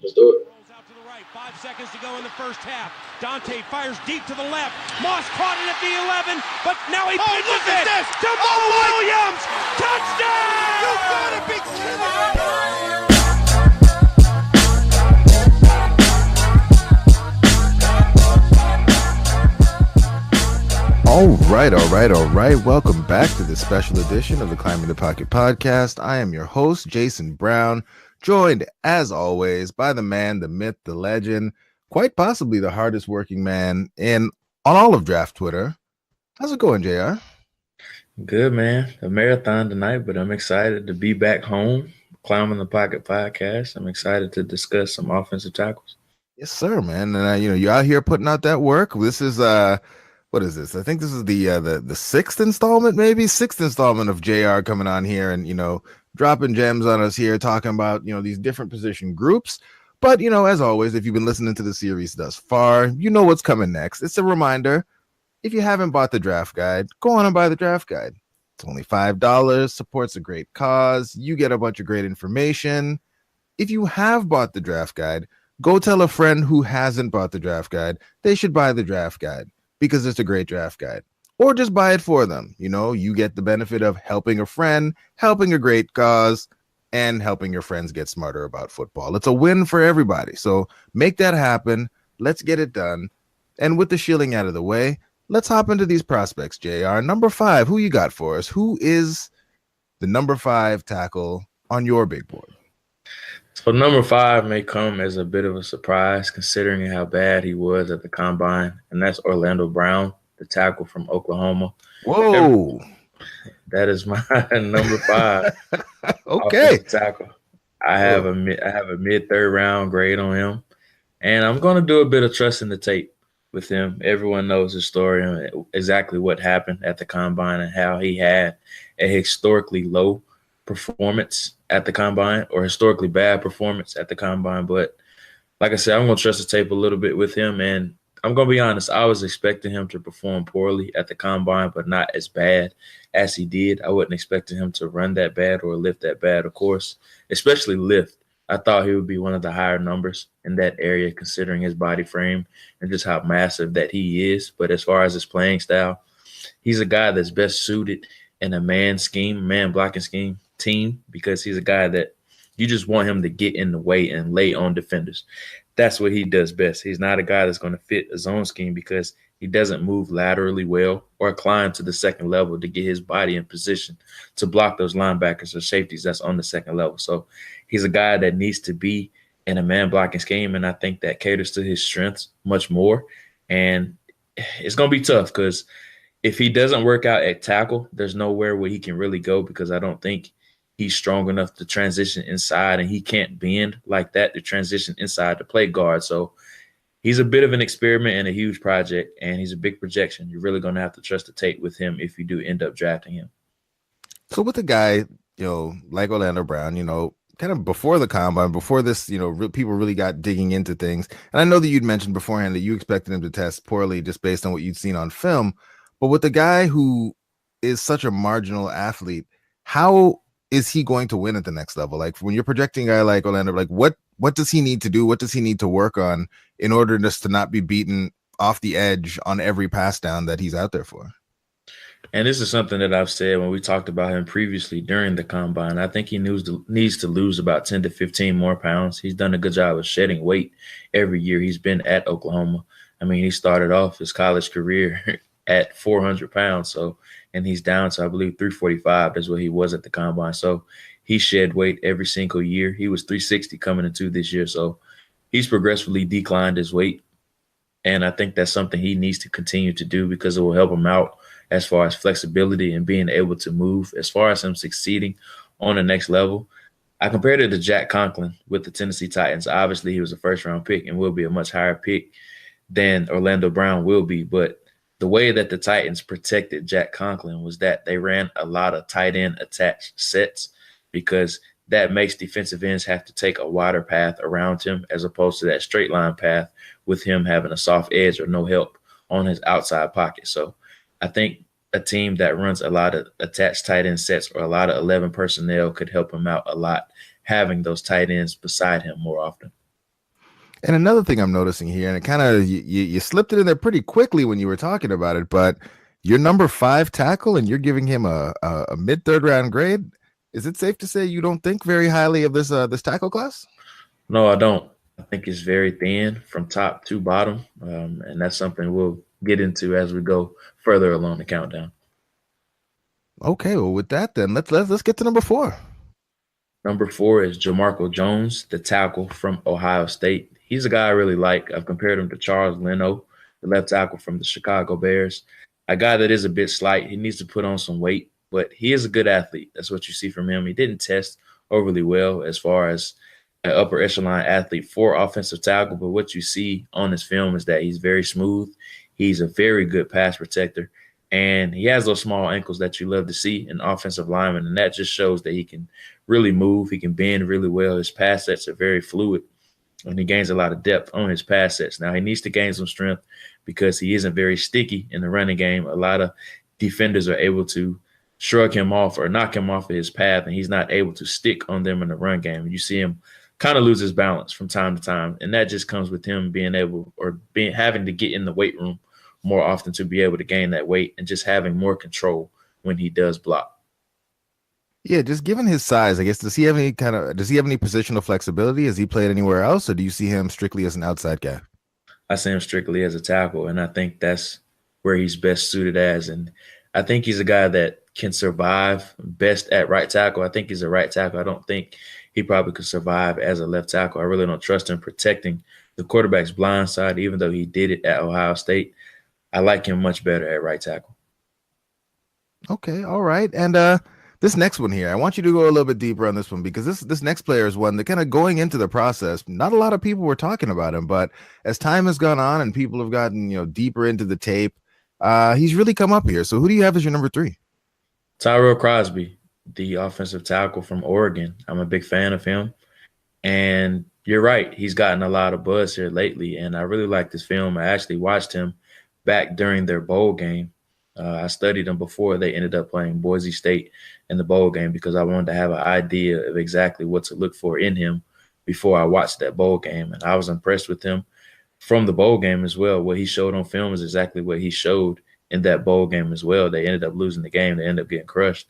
Let's do it. Rolls out to the right. 5 seconds to go in the first half. Dante fires deep to the left. Moss caught it at the 11, but now he pitches it to Mo Williams. Touchdown! You gotta be kidding me! All right. Welcome back to this special edition of the Climbing the Pocket podcast. I am your host, Jayson Brown, joined as always by the man, the myth, the legend, quite possibly the hardest working man on all of draft Twitter. How's it going, JR? Good, man. A marathon tonight, but I'm excited to be back home, Climbing the Pocket podcast. I'm excited to discuss some offensive tackles. Yes, sir, man. And you're out here putting out that work. This is what is this? I think this is the sixth installment of JR coming on here and dropping gems on us here, talking about these different position groups. But as always, if you've been listening to the series thus far, you know what's coming next. It's a reminder: if you haven't bought the draft guide, go on and buy the draft guide. It's only $5, supports a great cause. You get a bunch of great information. If you have bought the draft guide, go tell a friend who hasn't bought the draft guide they should buy the draft guide, because it's a great draft guide, or just buy it for them. You get the benefit of helping a friend, helping a great cause, and helping your friends get smarter about football. It's a win for everybody. So make that happen. Let's get it done. And with the shilling out of the way, let's hop into these prospects, JR. Number 5, who you got for us? Who is the number 5 tackle on your big board? So number 5 may come as a bit of a surprise considering how bad he was at the combine, and that's Orlando Brown, the tackle from Oklahoma. Whoa. That is my number 5. Okay. Tackle. I have a mid-third round grade on him, and I'm going to do a bit of trust in the tape with him. Everyone knows his story and exactly what happened at the combine and how he had a historically low performance at the combine, or historically bad performance at the combine. But like I said, I'm going to trust the tape a little bit with him. And I'm going to be honest, I was expecting him to perform poorly at the combine, but not as bad as he did. I wasn't expecting him to run that bad or lift that bad, of course, especially lift. I thought he would be one of the higher numbers in that area, considering his body frame and just how massive that he is. But as far as his playing style, he's a guy that's best suited in a man blocking scheme team, because he's a guy that you just want him to get in the way and lay on defenders. That's what he does best. He's not a guy that's going to fit a zone scheme because he doesn't move laterally well or climb to the second level to get his body in position to block those linebackers or safeties that's on the second level. So he's a guy that needs to be in a man blocking scheme, and I think that caters to his strengths much more. And it's going to be tough because if he doesn't work out at tackle, there's nowhere where he can really go, because I don't think he's strong enough to transition inside, and he can't bend like that to transition inside to play guard. So he's a bit of an experiment and a huge project, and he's a big projection. You're really going to have to trust the tape with him if you do end up drafting him. So with a guy, like Orlando Brown, kind of before the combine, before this, people really got digging into things. And I know that you'd mentioned beforehand that you expected him to test poorly just based on what you'd seen on film. But with the guy who is such a marginal athlete, how is he going to win at the next level? Like, when you're projecting a guy like Orlando, like what does he need to do? What does he need to work on in order just to not be beaten off the edge on every pass down that he's out there for? And this is something that I've said when we talked about him previously during the combine. I think he needs to lose about 10 to 15 more pounds. He's done a good job of shedding weight every year he's been at Oklahoma. I mean, he started off his college career at 400 pounds. And he's down to, I believe, 345 is what he was at the combine. So he shed weight every single year. He was 360 coming into this year. So he's progressively declined his weight. And I think that's something he needs to continue to do, because it will help him out as far as flexibility and being able to move. As far as him succeeding on the next level, I compared it to Jack Conklin with the Tennessee Titans. Obviously, he was a first-round pick and will be a much higher pick than Orlando Brown will be. But the way that the Titans protected Jack Conklin was that they ran a lot of tight end attached sets, because that makes defensive ends have to take a wider path around him as opposed to that straight line path with him having a soft edge or no help on his outside pocket. So I think a team that runs a lot of attached tight end sets or a lot of 11 personnel could help him out a lot, having those tight ends beside him more often. And another thing I'm noticing here, and it kind of you slipped it in there pretty quickly when you were talking about it, but your number 5 tackle, and you're giving him a mid third round grade. Is it safe to say you don't think very highly of this tackle class? No, I don't. I think it's very thin from top to bottom, and that's something we'll get into as we go further along the countdown. Okay, well, with that, then let's get to number 4. Number 4 is Jamarco Jones, the tackle from Ohio State. He's a guy I really like. I've compared him to Charles Leno, the left tackle from the Chicago Bears. A guy that is a bit slight. He needs to put on some weight, but he is a good athlete. That's what you see from him. He didn't test overly well as far as an upper echelon athlete for offensive tackle, but what you see on his film is that he's very smooth. He's a very good pass protector, and he has those small ankles that you love to see in offensive linemen, and that just shows that he can really move. He can bend really well. His pass sets are very fluid, and he gains a lot of depth on his pass sets. Now, he needs to gain some strength because he isn't very sticky in the running game. A lot of defenders are able to shrug him off or knock him off of his path, and he's not able to stick on them in the run game. You see him kind of lose his balance from time to time, and that just comes with him being able or having to get in the weight room more often to be able to gain that weight and just having more control when he does block. Yeah, just given his size, I guess, does he have any positional flexibility? Has he played anywhere else, or do you see him strictly as an outside guy? I see him strictly as a tackle, and I think that's where he's best suited as. And I think he's a guy that can survive best at right tackle. I think he's a right tackle. I don't think he probably could survive as a left tackle. I really don't trust him protecting the quarterback's blind side, even though he did it at Ohio State. I like him much better at right tackle. Okay, all right. And this next one here, I want you to go a little bit deeper on this one, because this next player is one that kind of going into the process, not a lot of people were talking about him, but as time has gone on and people have gotten deeper into the tape, he's really come up here. So who do you have as your number 3? Tyrell Crosby, the offensive tackle from Oregon. I'm a big fan of him. And you're right, he's gotten a lot of buzz here lately, and I really like this film. I actually watched him back during their bowl game. I studied them before they ended up playing Boise State in the bowl game because I wanted to have an idea of exactly what to look for in him before I watched that bowl game. And I was impressed with him from the bowl game as well. What he showed on film is exactly what he showed in that bowl game as well. They ended up losing the game. They ended up getting crushed.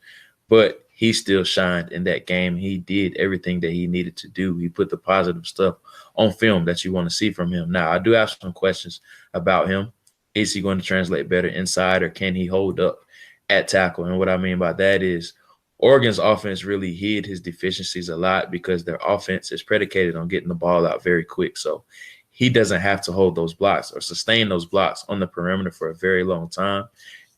But he still shined in that game. He did everything that he needed to do. He put the positive stuff on film that you want to see from him. Now, I do have some questions about him. Is he going to translate better inside, or can he hold up at tackle? And what I mean by that is Oregon's offense really hid his deficiencies a lot because their offense is predicated on getting the ball out very quick. So he doesn't have to hold those blocks or sustain those blocks on the perimeter for a very long time.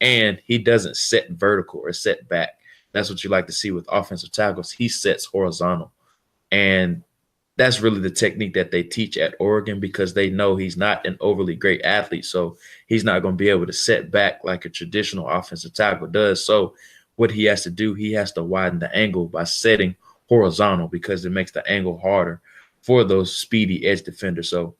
And he doesn't set vertical or set back. That's what you like to see with offensive tackles. He sets horizontal. And that's really the technique that they teach at Oregon because they know he's not an overly great athlete. So he's not going to be able to set back like a traditional offensive tackle does. So what he has to do, he has to widen the angle by setting horizontal because it makes the angle harder for those speedy edge defenders. So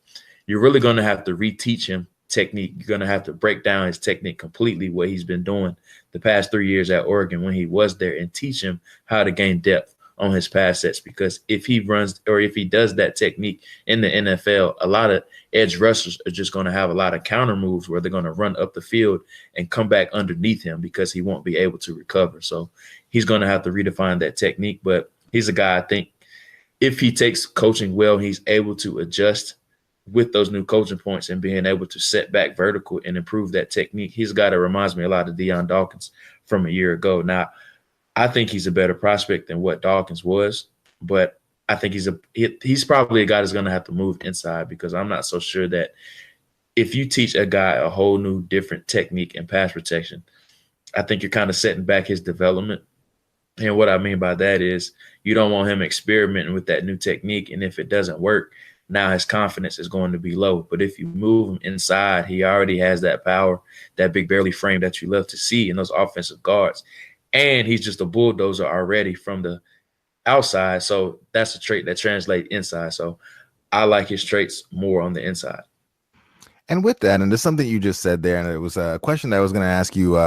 you're really going to have to reteach him technique. You're going to have to break down his technique completely, what he's been doing the past 3 years at Oregon when he was there, and teach him how to gain depth on his pass sets, because if he runs or if he does that technique in the NFL, a lot of edge rushers are just going to have a lot of counter moves where they're going to run up the field and come back underneath him because he won't be able to recover. So he's going to have to redefine that technique. But he's a guy, I think, if he takes coaching well, he's able to adjust with those new coaching points and being able to set back vertical and improve that technique. He's a guy that reminds me a lot of Deion Dawkins from a year ago. Now, I think he's a better prospect than what Dawkins was, but I think he's probably a guy that's going to have to move inside, because I'm not so sure that if you teach a guy a whole new different technique and pass protection, I think you're kind of setting back his development. And what I mean by that is you don't want him experimenting with that new technique, and if it doesn't work, now his confidence is going to be low. But if you move him inside, he already has that power, that big barely frame that you love to see in those offensive guards. And he's just a bulldozer already from the outside. So that's a trait that translates inside. So I like his traits more on the inside. And with that, and there's something you just said there, and it was a question that I was going to ask you.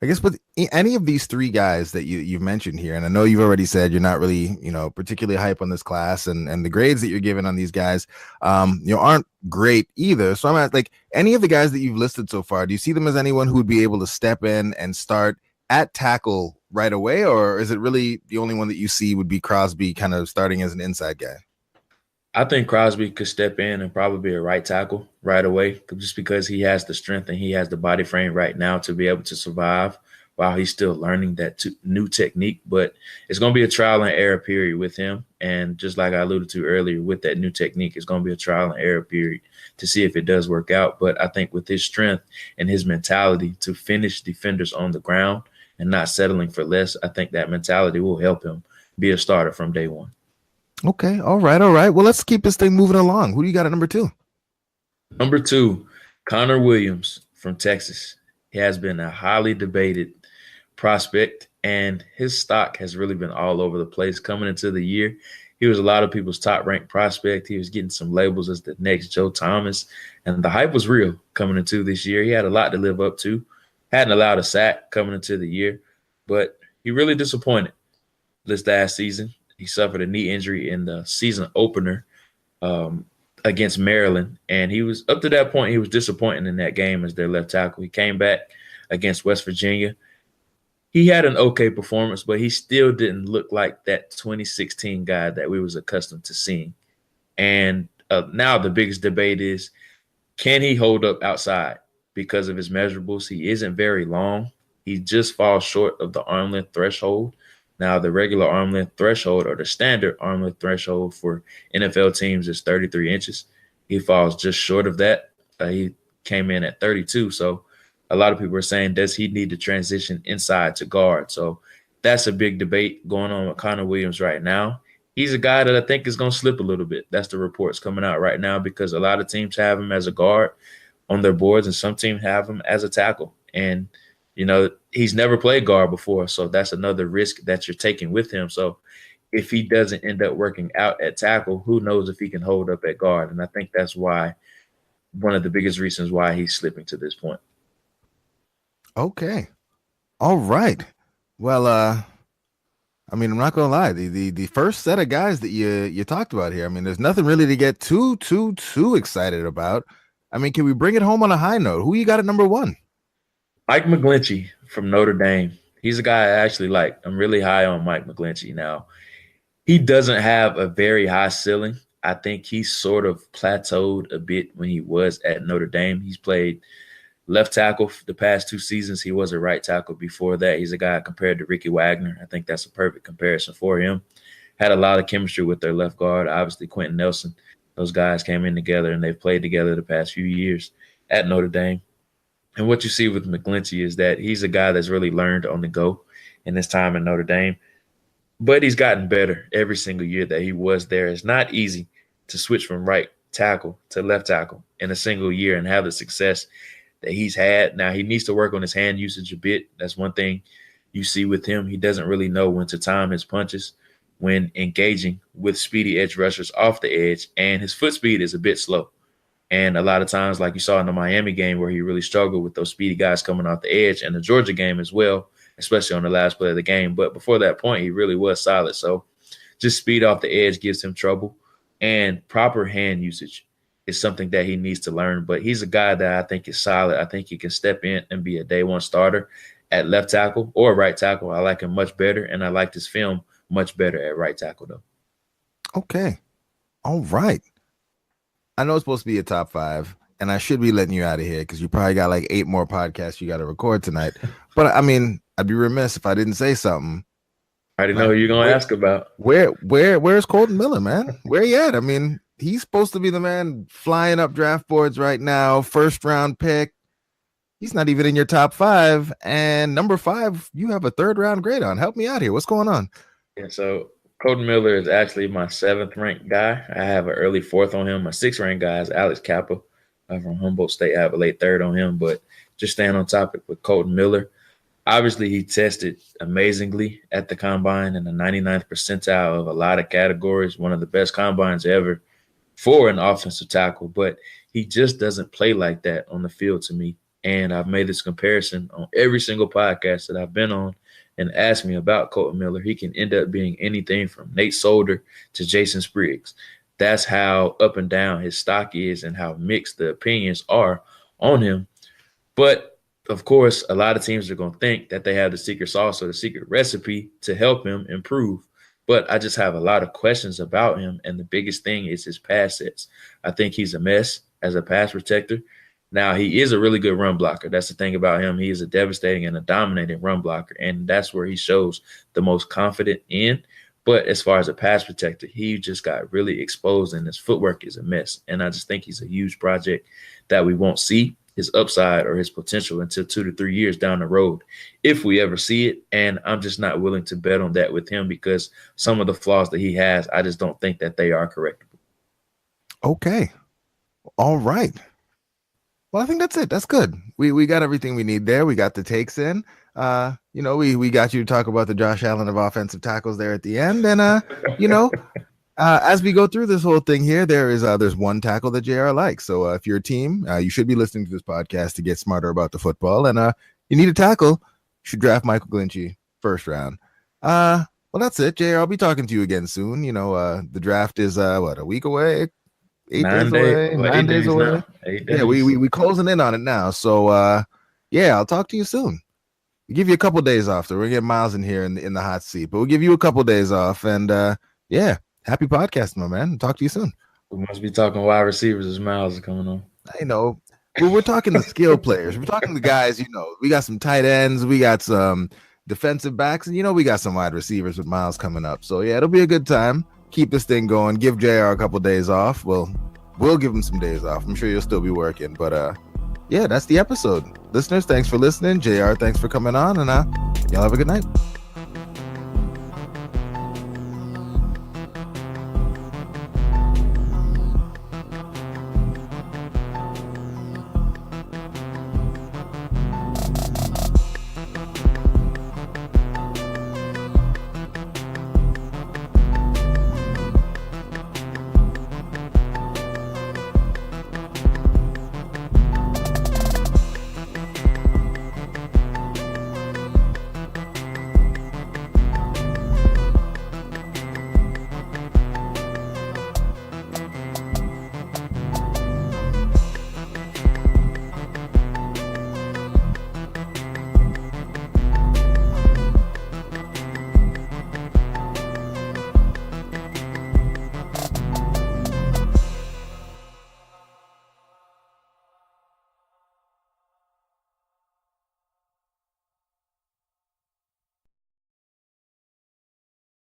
I guess with any of these three guys that you've mentioned here, and I know you've already said you're not really, particularly hype on this class, and the grades that you're giving on these guys, aren't great either. So I'm at like any of the guys that you've listed so far, do you see them as anyone who would be able to step in and start at tackle right away, or is it really the only one that you see would be Crosby kind of starting as an inside guy? I think Crosby could step in and probably be a right tackle right away, just because he has the strength and he has the body frame right now to be able to survive while he's still learning that new technique. But it's going to be a trial and error period with him. And just like I alluded to earlier, with that new technique, it's going to be a trial and error period to see if it does work out. But I think with his strength and his mentality to finish defenders on the ground and not settling for less, I think that mentality will help him be a starter from day one. Okay. All right. Well, let's keep this thing moving along. Who do you got at number 2? Number 2, Connor Williams from Texas. He has been a highly debated prospect, and his stock has really been all over the place coming into the year. He was a lot of people's top-ranked prospect. He was getting some labels as the next Joe Thomas, and the hype was real coming into this year. He had a lot to live up to. Hadn't allowed a sack coming into the year, but he really disappointed this last season. He suffered a knee injury in the season opener against Maryland, and he was up to that point. He was disappointing in that game as their left tackle. He came back against West Virginia. He had an okay performance, but he still didn't look like that 2016 guy that we was accustomed to seeing. And now the biggest debate is, can he hold up outside? Because of his measurables, he isn't very long. He just falls short of the arm length threshold. Now, the regular arm length threshold, or the standard arm length threshold for NFL teams, is 33 inches. He falls just short of that. He came in at 32. So a lot of people are saying, does he need to transition inside to guard? So that's a big debate going on with Connor Williams right now. He's a guy that I think is going to slip a little bit. That's the reports coming out right now, because a lot of teams have him as a guard on their boards, and some teams have him as a tackle. And he's never played guard before, so that's another risk that you're taking with him. So if he doesn't end up working out at tackle, who knows if he can hold up at guard? And I think that's why one of the biggest reasons why he's slipping to this point. Okay. All right. Well, I'm not gonna lie. The first set of guys that you talked about here, there's nothing really to get too excited about. Can we bring it home on a high note? Who you got at number 1? Mike McGlinchey from Notre Dame. He's a guy I actually like. I'm really high on Mike McGlinchey. Now, he doesn't have a very high ceiling. I think he sort of plateaued a bit when he was at Notre Dame. He's played left tackle the past 2 seasons. He was a right tackle before that. He's a guy compared to Ricky Wagner. I think that's a perfect comparison for him. Had a lot of chemistry with their left guard. Obviously, Quentin Nelson. Those guys came in together, and they've played together the past few years at Notre Dame. And what you see with McGlinchey is that he's a guy that's really learned on the go in his time in Notre Dame. But he's gotten better every single year that he was there. It's not easy to switch from right tackle to left tackle in a single year and have the success that he's had. Now, he needs to work on his hand usage a bit. That's one thing you see with him. He doesn't really know when to time his punches when engaging with speedy edge rushers off the edge, and his foot speed is a bit slow. And a lot of times, like you saw in the Miami game, where he really struggled with those speedy guys coming off the edge, and the Georgia game as well, especially on the last play of the game. But before that point, he really was solid. So just speed off the edge gives him trouble, and proper hand usage is something that he needs to learn. But he's a guy that I think is solid. I think he can step in and be a day one starter at left tackle or right tackle. I like him much better, and I liked his film much better at right tackle, though. Okay. All right. I know it's supposed to be a top 5, and I should be letting you out of here because you probably got like 8 more podcasts you got to record tonight. But I'd be remiss if I didn't say something. I already know who you're gonna ask about. Where's Colton Miller, man? Where you at? He's supposed to be the man flying up draft boards right now, 1st round pick. He's not even in your top 5. And number 5, you have a 3rd round grade on. Help me out here. What's going on? Yeah, so Colton Miller is actually my 7th ranked guy. I have an early 4th on him. My 6th ranked guy is Alex Kappa from Humboldt State. I have a late 3rd on him, but just staying on topic with Colton Miller. Obviously, he tested amazingly at the combine in the 99th percentile of a lot of categories, one of the best combines ever for an offensive tackle, but he just doesn't play like that on the field to me. And I've made this comparison on every single podcast that I've been on and asked me about Colton Miller. He can end up being anything from Nate Solder to Jayson Spriggs. That's how up and down his stock is and how mixed the opinions are on him. But, of course, a lot of teams are going to think that they have the secret sauce or the secret recipe to help him improve. But I just have a lot of questions about him, and the biggest thing is his pass sets. I think he's a mess as a pass protector. Now, he is a really good run blocker. That's the thing about him. He is a devastating and a dominating run blocker, and that's where he shows the most confident in. But as far as a pass protector, he just got really exposed, and his footwork is a mess. And I just think he's a huge project that we won't see his upside or his potential until 2 to 3 years down the road, if we ever see it. And I'm just not willing to bet on that with him because some of the flaws that he has, I just don't think that they are correctable. Okay. All right. Well, I think that's it. That's good. We got everything we need there. We got the takes in. We got you to talk about the Josh Allen of offensive tackles there at the end. And, as we go through this whole thing here, there's one tackle that JR likes. So if you're a team, you should be listening to this podcast to get smarter about the football. And you need a tackle, you should draft McGlinchey first round. Well, that's it, JR. I'll be talking to you again soon. The draft is, a week away? 9 days away. 8 days. Yeah, we closing in on it now. So, I'll talk to you soon. We'll give you a couple days off. So we're getting Miles in here in the hot seat. But we'll give you a couple days off. And, happy podcasting, my man. Talk to you soon. We must be talking wide receivers as Miles is coming on. I know. We're talking the skill players. We're talking the guys, we got some tight ends. We got some defensive backs. And, we got some wide receivers with Miles coming up. So, it'll be a good time. Keep this thing going. Give JR a couple days off. We'll give him some days off. I'm sure you'll still be working. But, that's the episode. Listeners, thanks for listening. JR, thanks for coming on. And y'all have a good night.